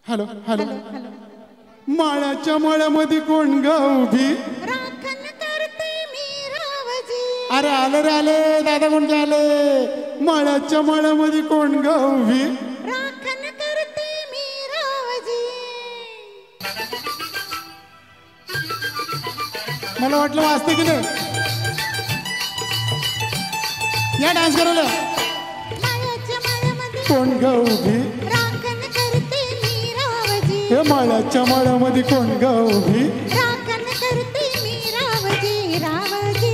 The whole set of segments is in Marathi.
हॅलो हॅलो माळ्याच्या माळ्यामध्ये कोण ग उभी राखण करते मी रावजी अरे आले रे आले दादा कोण आले माळ्याच्या माळ्यामध्ये कोण ग उभी राखण करते मी रावजी मला वाटलं वाजते की नाही या डान्स करायला माळ्याच्या माळ्यामध्ये कोण ग उभी राखण करते मी रावजी हे माळ्याच्या माळ्यामध्ये कोण ग उभी राखण करते मी रावजी रावजी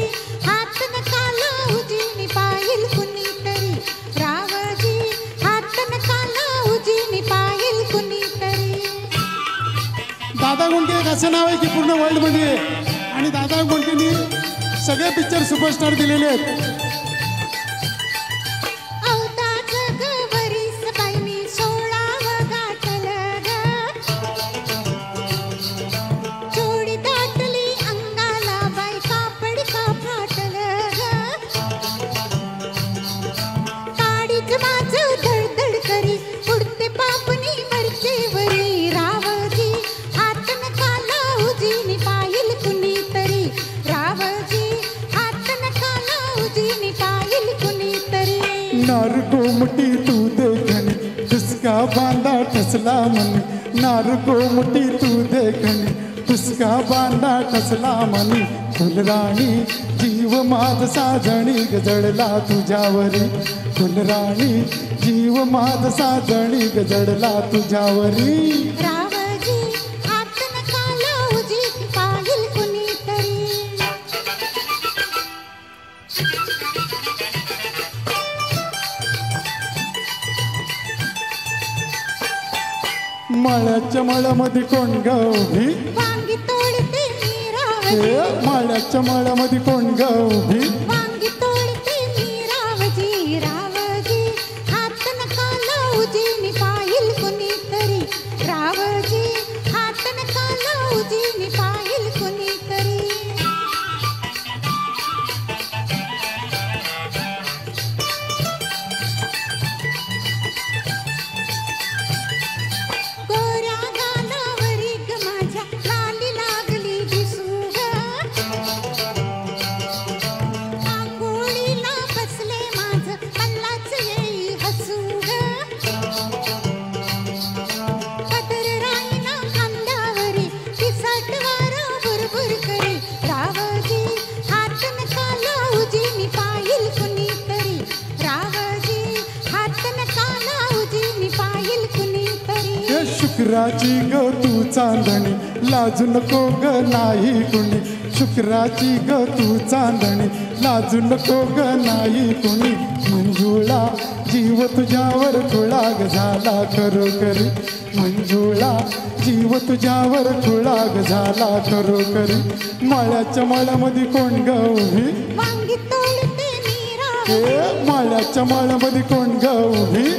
हात नका लावूजी मी पाहिल कुणीतरी रावजी हात नका लावूजी मी पाहिल कुणीतरी दादा गुंडके एक असं नाव आहे की पूर्ण वर्ल्ड मध्ये आणि दादा गुंडकेनी सगळे पिक्चर सुपरस्टार दिलेले आहेत नार गोमटी तू देखणी तुसका बांधा ठसला मनी नार गोमटी तू देखणी तुसका बांधा ठसला मनी फुलराणी जीव माझ साजणी गजडला तुझ्यावरी फुलराणी जीव माझ साजणी गजडला तुझ्यावरी रावजी हात नका लावूजी पाहिल कुणीतरी माळ्याच्या माळ्यामध्ये कोण ग उभी वांगी तोडते मी रावजी माळ्याच्या माळ्यामध्ये कोण ग उभी वांगी तोडते मी रावजी रावजी हात नका लावूजी मी पाहिल कुणीतरी रावजी हात नका लावूजी मी पाहिल कुणीतरी गोऱ्या गालावरी ग माझ्या लाली लागली दिसू ग आंघोळीला बसले माझं मल्लाच येई हसू ग पदर राईना खांद्यावरी पिसाट वारा बुरबुर करी रावजी हात नका लावूजी मी पाहिल कुणीतरी रावजी हात नका लावूजी मी पाहिल कुणीतरी हे शुक्राची ग तू चांदणी लाजू नको ग नाही कुणी शुक्राची ग तू चांदणी लाजू नको ग नाही कुणी मंजुळा जीव तुझ्यावर खुळाग झाला खरोखरी मंजुळा जीव तुझ्यावर खुळाग झाला खरोखरी माळ्याच्या माळ्यामध्ये कोण ग उभी वांगी तोडते मी रावजी हे माळ्याच्या माळ्यामध्ये कोण ग उभी